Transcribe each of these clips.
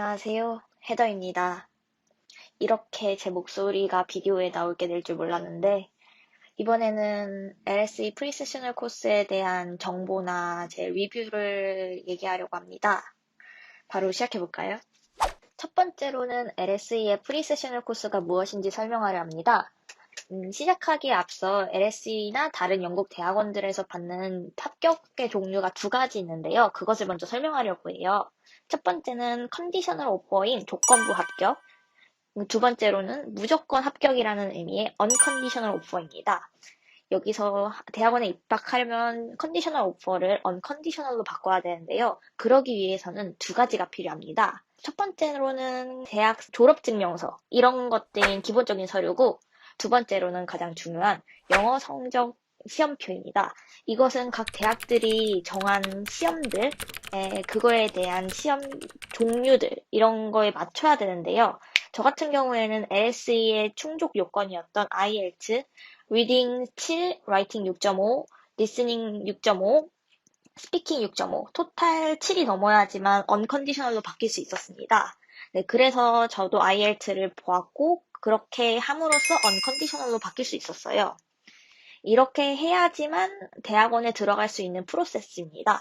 안녕하세요. 헤더입니다. 이렇게 제 목소리가 비디오에 나오게 될 줄 몰랐는데, 이번에는 LSE 프리세셔널 코스에 대한 정보나 제 리뷰를 얘기하려고 합니다. 바로 시작해볼까요? 첫 번째로는 LSE의 프리세셔널 코스가 무엇인지 설명하려 합니다. 시작하기에 앞서 LSE나 다른 영국 대학원들에서 받는 합격의 종류가 두 가지 있는데요. 그것을 먼저 설명하려고 해요. 첫 번째는 컨디셔널 오퍼인 조건부 합격, 두 번째로는 무조건 합격이라는 의미의 언컨디셔널 오퍼입니다. 여기서 대학원에 입학하려면 컨디셔널 오퍼를 언컨디셔널로 바꿔야 되는데요. 그러기 위해서는 두 가지가 필요합니다. 첫 번째로는 대학 졸업증명서, 이런 것들인 기본적인 서류고, 두 번째로는 가장 중요한 영어 성적 시험표입니다. 이것은 각 대학들이 정한 시험들, 그거에 대한 시험 종류들, 이런 거에 맞춰야 되는데요. 저 같은 경우에는 LSE의 충족 요건이었던 IELTS, 리딩 7, 라이팅 6.5, 리스닝 6.5, 스피킹 6.5, 토탈 7이 넘어야지만 언컨디셔널로 바뀔 수 있었습니다. 네, 그래서 저도 IELTS를 보았고 그렇게 함으로써 언컨디셔널로 바뀔 수 있었어요. 이렇게 해야지만 대학원에 들어갈 수 있는 프로세스입니다.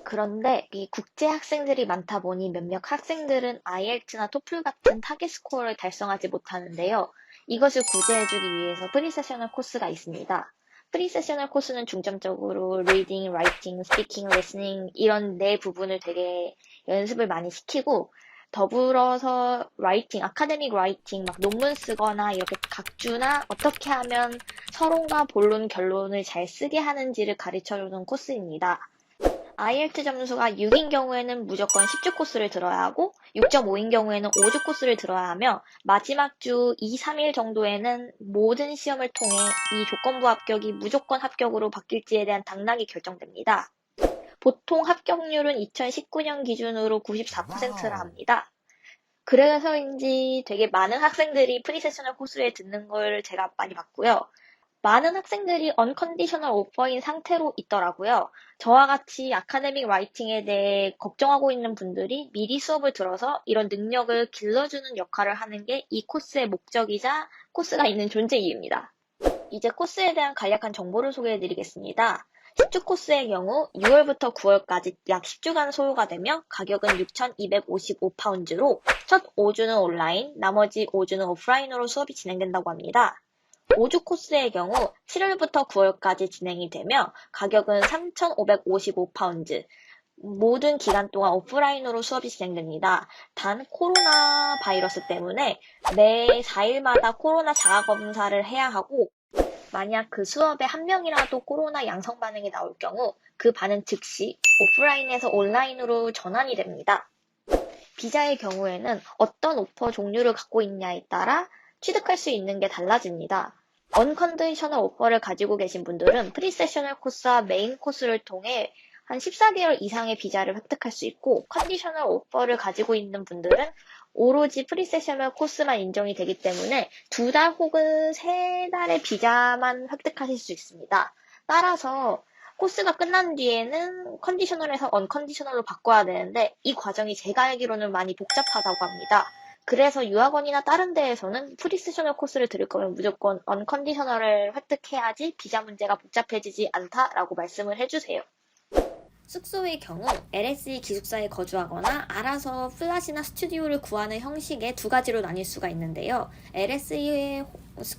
그런데 이 국제 학생들이 많다 보니 몇몇 학생들은 IELTS나 토플 같은 타겟 스코어를 달성하지 못하는데요. 이것을 구제해주기 위해서 프리세셔널 코스가 있습니다. 프리세셔널 코스는 중점적으로 리딩, 라이팅, 스피킹, 리스닝 이런 네 부분을 되게 연습을 많이 시키고 더불어서 라이팅, 아카데믹 라이팅, 막 논문 쓰거나 이렇게 각주나 어떻게 하면 서론과 본론, 결론을 잘 쓰게 하는지를 가르쳐주는 코스입니다. IELTS 점수가 6인 경우에는 무조건 10주 코스를 들어야 하고 6.5인 경우에는 5주 코스를 들어야 하며 마지막 주 2, 3일 정도에는 모든 시험을 통해 이 조건부 합격이 무조건 합격으로 바뀔지에 대한 당락이 결정됩니다. 보통 합격률은 2019년 기준으로 94%라 합니다. 그래서인지 되게 많은 학생들이 프리세셔널 코스에 듣는 걸 제가 많이 봤고요. 많은 학생들이 언컨디셔널 오퍼인 상태로 있더라고요. 저와 같이 아카데믹 라이팅에 대해 걱정하고 있는 분들이 미리 수업을 들어서 이런 능력을 길러주는 역할을 하는 게 이 코스의 목적이자 코스가 있는 존재이유입니다. 이제 코스에 대한 간략한 정보를 소개해드리겠습니다. 10주 코스의 경우 6월부터 9월까지 약 10주간 소요가 되며 가격은 6,255파운드로 첫 5주는 온라인, 나머지 5주는 오프라인으로 수업이 진행된다고 합니다. 5주 코스의 경우 7월부터 9월까지 진행이 되며 가격은 3,555파운드, 모든 기간 동안 오프라인으로 수업이 진행됩니다. 단 코로나 바이러스 때문에 매 4일마다 코로나 자가검사를 해야 하고 만약 그 수업에 한 명이라도 코로나 양성 반응이 나올 경우 그 반응 즉시 오프라인에서 온라인으로 전환이 됩니다. 비자의 경우에는 어떤 오퍼 종류를 갖고 있냐에 따라 취득할 수 있는 게 달라집니다. 언컨디셔널 오퍼를 가지고 계신 분들은 프리세셔널 코스와 메인 코스를 통해 한 14개월 이상의 비자를 획득할 수 있고 컨디셔널 오퍼를 가지고 있는 분들은 오로지 프리세셔널 코스만 인정이 되기 때문에 2달 혹은 3달의 비자만 획득하실 수 있습니다. 따라서 코스가 끝난 뒤에는 컨디셔널에서 언컨디셔널로 바꿔야 되는데 이 과정이 제가 알기로는 많이 복잡하다고 합니다. 그래서 유학원이나 다른 데에서는 프리세셔널 코스를 들을 거면 무조건 언컨디셔널을 획득해야지 비자 문제가 복잡해지지 않다라고 말씀을 해주세요. 숙소의 경우 LSE 기숙사에 거주하거나 알아서 플랫이나 스튜디오를 구하는 형식의 두 가지로 나뉠 수가 있는데요. LSE의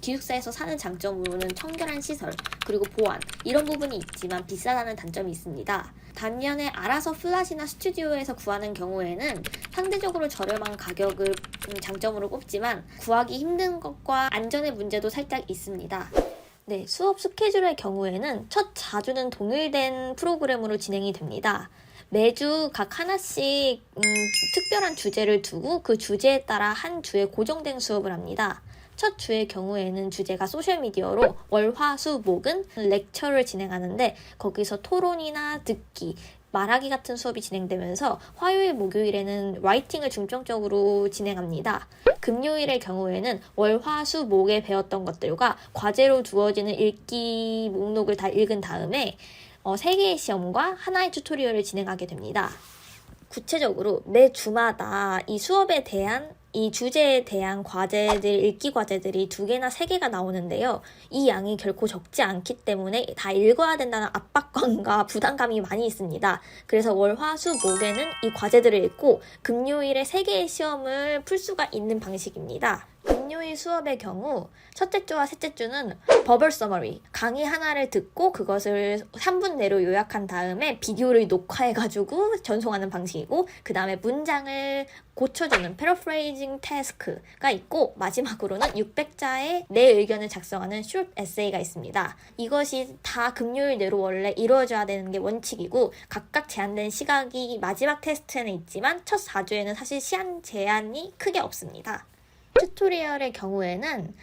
기숙사에서 사는 장점으로는 청결한 시설, 그리고 보안, 이런 부분이 있지만 비싸다는 단점이 있습니다. 반면에 알아서 플랫이나 스튜디오에서 구하는 경우에는 상대적으로 저렴한 가격을 장점으로 꼽지만 구하기 힘든 것과 안전의 문제도 살짝 있습니다. 네, 수업 스케줄의 경우에는 첫 4주는 동일된 프로그램으로 진행이 됩니다. 매주 각 하나씩 특별한 주제를 두고 그 주제에 따라 한 주에 고정된 수업을 합니다. 첫 주의 경우에는 주제가 소셜미디어로 월, 화, 수, 목은 렉처를 진행하는데 거기서 토론이나 듣기, 말하기 같은 수업이 진행되면서 화요일, 목요일에는 라이팅을 중점적으로 진행합니다. 금요일의 경우에는 월, 화, 수, 목에 배웠던 것들과 과제로 주어지는 읽기 목록을 다 읽은 다음에 3개의 시험과 하나의 튜토리얼을 진행하게 됩니다. 구체적으로 매 주마다 이 수업에 대한 이 주제에 대한 과제들, 읽기 과제들이 2개나 3개가 나오는데요. 이 양이 결코 적지 않기 때문에 다 읽어야 된다는 압박감과 부담감이 많이 있습니다. 그래서 월, 화, 수, 목에는 이 과제들을 읽고 금요일에 3개의 시험을 풀 수가 있는 방식입니다. 금요일 수업의 경우 첫째 주와 셋째 주는 버블 서머리, 강의 하나를 듣고 그것을 3분 내로 요약한 다음에 비디오를 녹화해가지고 전송하는 방식이고, 그 다음에 문장을 고쳐주는 패러프레이징 태스크가 있고, 마지막으로는 600자의 내 의견을 작성하는 숏 에세이가 있습니다. 이것이 다 금요일 내로 원래 이루어져야 되는 게 원칙이고, 각각 제한된 시각이 마지막 테스트에는 있지만 첫 4주에는 사실 시간 제한이 크게 없습니다. 튜토리얼의 경우에는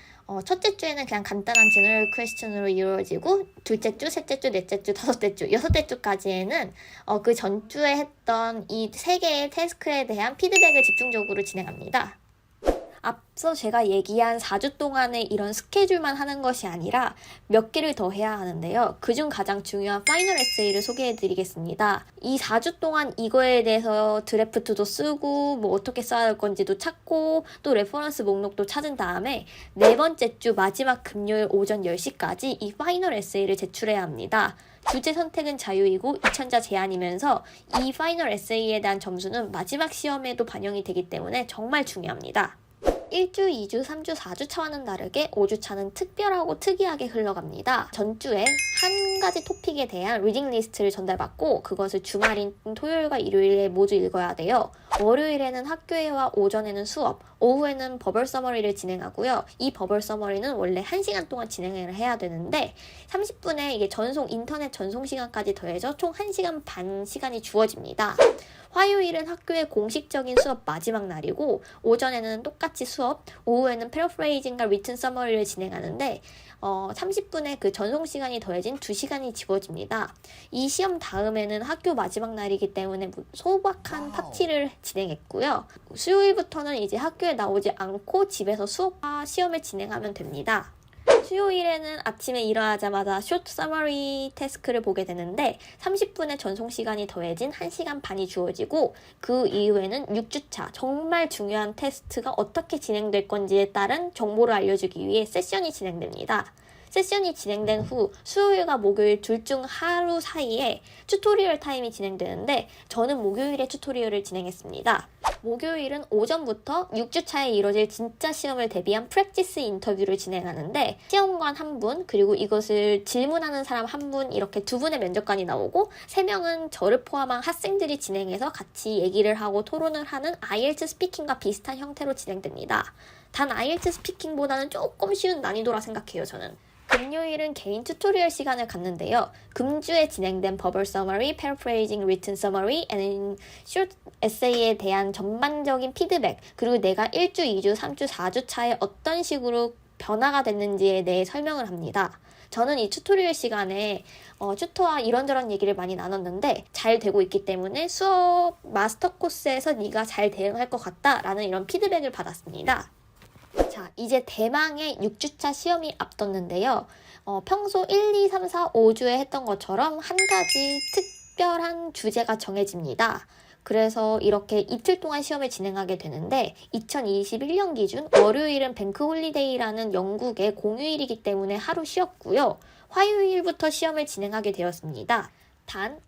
첫째 주에는 그냥 간단한 제너럴 퀘스천으로 이루어지고, 둘째 주, 셋째 주, 넷째 주, 다섯째 주, 여섯째 주까지에는 그 전주에 했던 이 3개의 태스크에 대한 피드백을 집중적으로 진행합니다. 앞서 제가 얘기한 4주 동안의 이런 스케줄만 하는 것이 아니라 몇 개를 더 해야 하는데요. 그중 가장 중요한 파이널 에세이를 소개해드리겠습니다. 이 4주 동안 이거에 대해서 드래프트도 쓰고 뭐 어떻게 써야 할 건지도 찾고 또 레퍼런스 목록도 찾은 다음에 4번째 주 마지막 금요일 오전 10시까지 이 파이널 에세이를 제출해야 합니다. 주제 선택은 자유이고 2000자 제한이면서 이 파이널 에세이에 대한 점수는 마지막 시험에도 반영이 되기 때문에 정말 중요합니다. 1주, 2주, 3주, 4주 차와는 다르게 5주 차는 특별하고 특이하게 흘러갑니다. 전주에 한 가지 토픽에 대한 리딩 리스트를 전달받고 그것을 주말인 토요일과 일요일에 모두 읽어야 돼요. 월요일에는 학교회와 오전에는 수업, 오후에는 버블 서머리를 진행하고요. 이 버블 서머리는 원래 1시간 동안 진행을 해야 되는데 30분에 이게 인터넷 전송 시간까지 더해서 총 1시간 반 시간이 주어집니다. 화요일은 학교의 공식적인 수업 마지막 날이고, 오전에는 똑같이 수업, 오후에는 패러프레이징과 리튼 서머리를 진행하는데 30분의 그 전송 시간이 더해진 2시간이 집어집니다. 이 시험 다음에는 학교 마지막 날이기 때문에 소박한 파티를 진행했고요. 수요일부터는 이제 학교에 나오지 않고 집에서 수업과 시험을 진행하면 됩니다. 수요일에는 아침에 일어나자마자 숏 서머리 태스크를 보게 되는데 30분의 전송 시간이 더해진 1시간 반이 주어지고, 그 이후에는 6주차 정말 중요한 테스트가 어떻게 진행될 건지에 따른 정보를 알려주기 위해 세션이 진행됩니다. 세션이 진행된 후 수요일과 목요일 둘 중 하루 사이에 튜토리얼 타임이 진행되는데 저는 목요일에 튜토리얼을 진행했습니다. 목요일은 오전부터 6주차에 이뤄질 진짜 시험을 대비한 프랙티스 인터뷰를 진행하는데 시험관 1분, 그리고 이것을 질문하는 사람 1분, 이렇게 2분의 면접관이 나오고 3명은 저를 포함한 학생들이 진행해서 같이 얘기를 하고 토론을 하는 IELTS 스피킹과 비슷한 형태로 진행됩니다. 단 IELTS 스피킹보다는 조금 쉬운 난이도라 생각해요, 저는. 금요일은 개인 튜토리얼 시간을 갖는데요. 금주에 진행된 버블 서머리, 패러프레이징, 리튼 서머리, and 숏 에세이에 대한 전반적인 피드백, 그리고 내가 1주, 2주, 3주, 4주 차에 어떤 식으로 변화가 됐는지에 대해 설명을 합니다. 저는 이 튜토리얼 시간에 튜터와 이런저런 얘기를 많이 나눴는데 잘 되고 있기 때문에 수업 마스터 코스에서 네가 잘 대응할 것 같다라는 이런 피드백을 받았습니다. 자, 이제 대망의 6주차 시험이 앞뒀는데요. 평소 1, 2, 3, 4, 5주에 했던 것처럼 한 가지 특별한 주제가 정해집니다. 그래서 이렇게 이틀 동안 시험을 진행하게 되는데 2021년 기준 월요일은 뱅크 홀리데이라는 영국의 공휴일이기 때문에 하루 쉬었고요. 화요일부터 시험을 진행하게 되었습니다. 단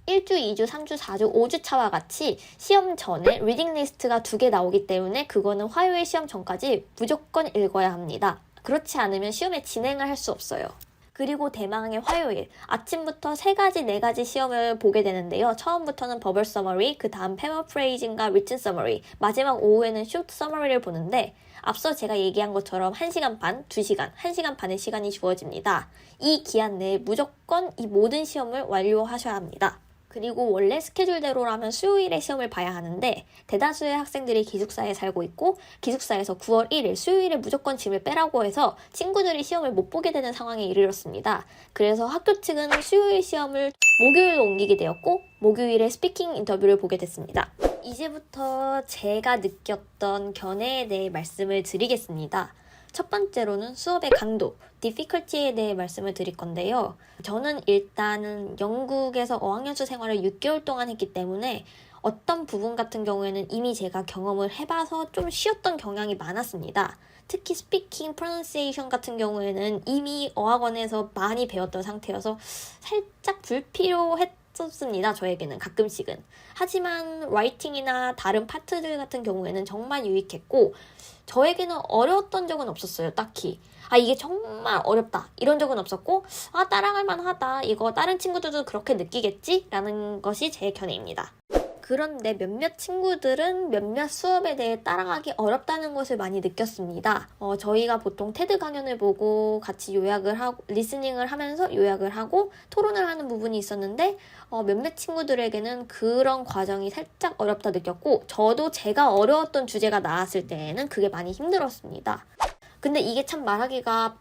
1주, 2주, 3주, 4주, 5주 차와 같이 시험 전에 리딩 리스트가 2개 나오기 때문에 그거는 화요일 시험 전까지 무조건 읽어야 합니다. 그렇지 않으면 시험에 진행을 할 수 없어요. 그리고 대망의 화요일, 아침부터 3가지, 4가지 시험을 보게 되는데요. 처음부터는 버블 서머리, 그 다음 패러프레이징과 리튼 서머리, 마지막 오후에는 숏 서머리를 보는데 앞서 제가 얘기한 것처럼 1시간 반, 2시간, 1시간 반의 시간이 주어집니다. 이 기한 내에 무조건 이 모든 시험을 완료하셔야 합니다. 그리고 원래 스케줄대로라면 수요일에 시험을 봐야 하는데 대다수의 학생들이 기숙사에 살고 있고 기숙사에서 9월 1일 수요일에 무조건 짐을 빼라고 해서 친구들이 시험을 못 보게 되는 상황에 이르렀습니다. 그래서 학교 측은 수요일 시험을 목요일로 옮기게 되었고 목요일에 스피킹 인터뷰를 보게 됐습니다. 이제부터 제가 느꼈던 견해에 대해 말씀을 드리겠습니다. 첫 번째로는 수업의 강도, difficulty에 대해 말씀을 드릴 건데요. 저는 일단은 영국에서 어학연수 생활을 6개월 동안 했기 때문에 어떤 부분 같은 경우에는 이미 제가 경험을 해봐서 좀 쉬웠던 경향이 많았습니다. 특히 스피킹, 프로넌시에이션 같은 경우에는 이미 어학원에서 많이 배웠던 상태여서 살짝 불필요했었습니다. 저에게는 가끔씩은. 하지만 라이팅이나 다른 파트들 같은 경우에는 정말 유익했고 저에게는 어려웠던 적은 없었어요. 딱히. 이게 정말 어렵다 이런 적은 없었고 따라갈 만하다 이거 다른 친구들도 그렇게 느끼겠지? 라는 것이 제 견해입니다. 그런데 몇몇 친구들은 몇몇 수업에 대해 따라가기 어렵다는 것을 많이 느꼈습니다. 저희가 보통 테드 강연을 보고 같이 요약을 하고 리스닝을 하면서 요약을 하고 토론을 하는 부분이 있었는데 몇몇 친구들에게는 그런 과정이 살짝 어렵다 느꼈고 저도 제가 어려웠던 주제가 나왔을 때에는 그게 많이 힘들었습니다. 근데 이게 참 말하기가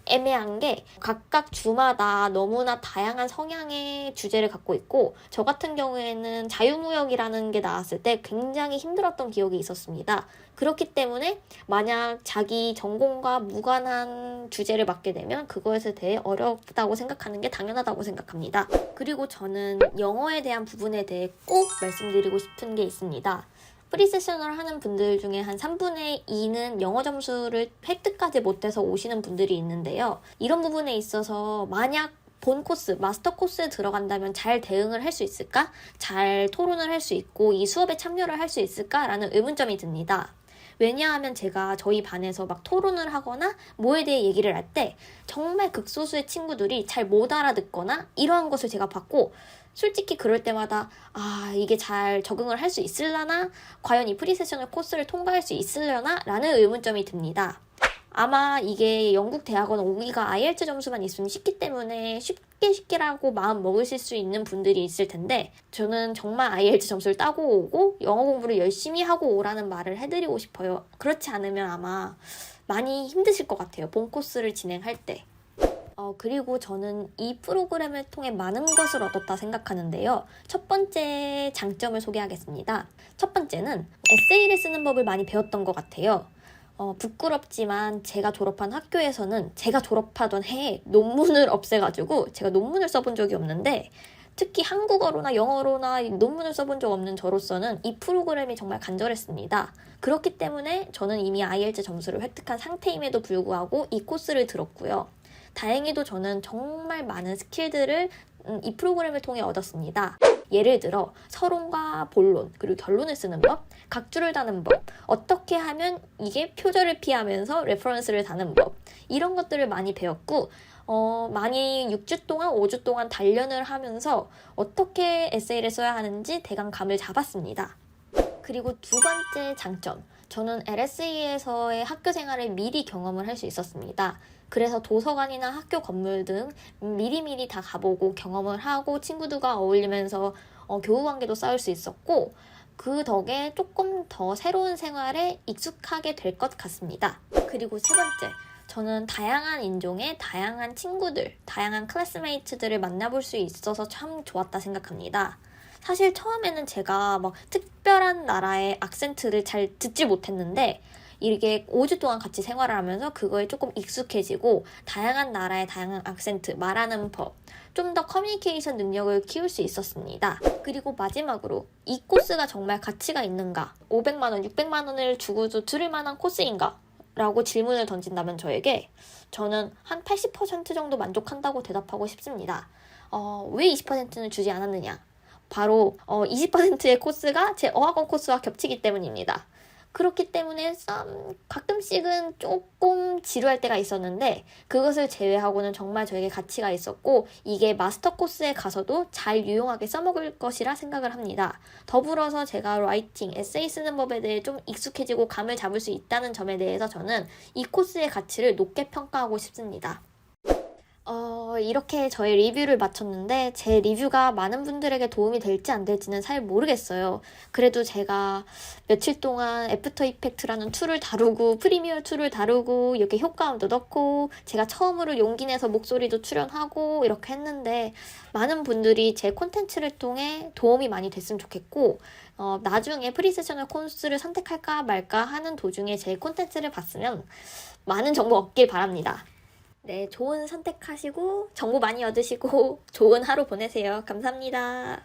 애매한 게 각각 주마다 너무나 다양한 성향의 주제를 갖고 있고 저 같은 경우에는 자유무역이라는 게 나왔을 때 굉장히 힘들었던 기억이 있었습니다. 그렇기 때문에 만약 자기 전공과 무관한 주제를 맡게 되면 그것에 대해 어렵다고 생각하는 게 당연하다고 생각합니다. 그리고 저는 영어에 대한 부분에 대해 꼭 말씀드리고 싶은 게 있습니다. 프리세셔널 하는 분들 중에 한 3분의 2는 영어 점수를 획득하지 못해서 오시는 분들이 있는데요. 이런 부분에 있어서 만약 본 코스, 마스터 코스에 들어간다면 잘 대응을 할 수 있을까? 잘 토론을 할 수 있고 이 수업에 참여를 할 수 있을까? 라는 의문점이 듭니다. 왜냐하면 제가 저희 반에서 막 토론을 하거나 뭐에 대해 얘기를 할 때 정말 극소수의 친구들이 잘 못 알아듣거나 이러한 것을 제가 봤고 솔직히 그럴 때마다 이게 잘 적응을 할 수 있으려나? 과연 이 프리세셔널 코스를 통과할 수 있으려나? 라는 의문점이 듭니다. 아마 이게 영국 대학원 오기가 IELTS 점수만 있으면 쉽기 때문에 쉽게라고 마음 먹으실 수 있는 분들이 있을 텐데 저는 정말 IELTS 점수를 따고 오고 영어 공부를 열심히 하고 오라는 말을 해드리고 싶어요. 그렇지 않으면 아마 많이 힘드실 것 같아요. 본 코스를 진행할 때. 그리고 저는 이 프로그램을 통해 많은 것을 얻었다 생각하는데요. 첫 번째 장점을 소개하겠습니다. 첫 번째는 에세이를 쓰는 법을 많이 배웠던 것 같아요. 부끄럽지만 제가 졸업한 학교에서는 제가 졸업하던 해에 논문을 없애가지고 제가 논문을 써본 적이 없는데 특히 한국어로나 영어로나 논문을 써본 적 없는 저로서는 이 프로그램이 정말 간절했습니다. 그렇기 때문에 저는 이미 IELTS 점수를 획득한 상태임에도 불구하고 이 코스를 들었고요. 다행히도 저는 정말 많은 스킬들을 이 프로그램을 통해 얻었습니다. 예를 들어 서론과 본론, 그리고 결론을 쓰는 법, 각주를 다는 법, 어떻게 하면 이게 표절을 피하면서 레퍼런스를 다는 법 이런 것들을 많이 배웠고 많이 6주 동안, 5주 동안 단련을 하면서 어떻게 에세이를 써야 하는지 대강 감을 잡았습니다. 그리고 두 번째 장점, 저는 LSE에서의 학교 생활을 미리 경험을 할 수 있었습니다. 그래서 도서관이나 학교 건물 등 미리미리 다 가보고 경험을 하고 친구들과 어울리면서 교우관계도 쌓을 수 있었고 그 덕에 조금 더 새로운 생활에 익숙하게 될 것 같습니다. 그리고 세 번째, 저는 다양한 인종의 다양한 친구들, 다양한 클래스메이트들을 만나볼 수 있어서 참 좋았다 생각합니다. 사실 처음에는 제가 막 특별한 나라의 악센트를 잘 듣지 못했는데 이렇게 5주 동안 같이 생활을 하면서 그거에 조금 익숙해지고 다양한 나라의 다양한 악센트, 말하는 법, 좀 더 커뮤니케이션 능력을 키울 수 있었습니다. 그리고 마지막으로 이 코스가 정말 가치가 있는가? 500만 원, 600만 원을 주고도 들을 만한 코스인가? 라고 질문을 던진다면 저는 한 80% 정도 만족한다고 대답하고 싶습니다. 왜 20%는 주지 않았느냐? 바로 20%의 코스가 제 어학원 코스와 겹치기 때문입니다. 그렇기 때문에 가끔씩은 조금 지루할 때가 있었는데 그것을 제외하고는 정말 저에게 가치가 있었고 이게 마스터 코스에 가서도 잘 유용하게 써먹을 것이라 생각을 합니다. 더불어서 제가 라이팅, 에세이 쓰는 법에 대해 좀 익숙해지고 감을 잡을 수 있다는 점에 대해서 저는 이 코스의 가치를 높게 평가하고 싶습니다. 이렇게 저의 리뷰를 마쳤는데 제 리뷰가 많은 분들에게 도움이 될지 안 될지는 잘 모르겠어요. 그래도 제가 며칠 동안 애프터 이펙트라는 툴을 다루고 프리미어 툴을 다루고 이렇게 효과음도 넣고 제가 처음으로 용기 내서 목소리도 출연하고 이렇게 했는데 많은 분들이 제 콘텐츠를 통해 도움이 많이 됐으면 좋겠고 나중에 프리세셔널 코스를 선택할까 말까 하는 도중에 제 콘텐츠를 봤으면 많은 정보 얻길 바랍니다. 네, 좋은 선택하시고 정보 많이 얻으시고 좋은 하루 보내세요. 감사합니다.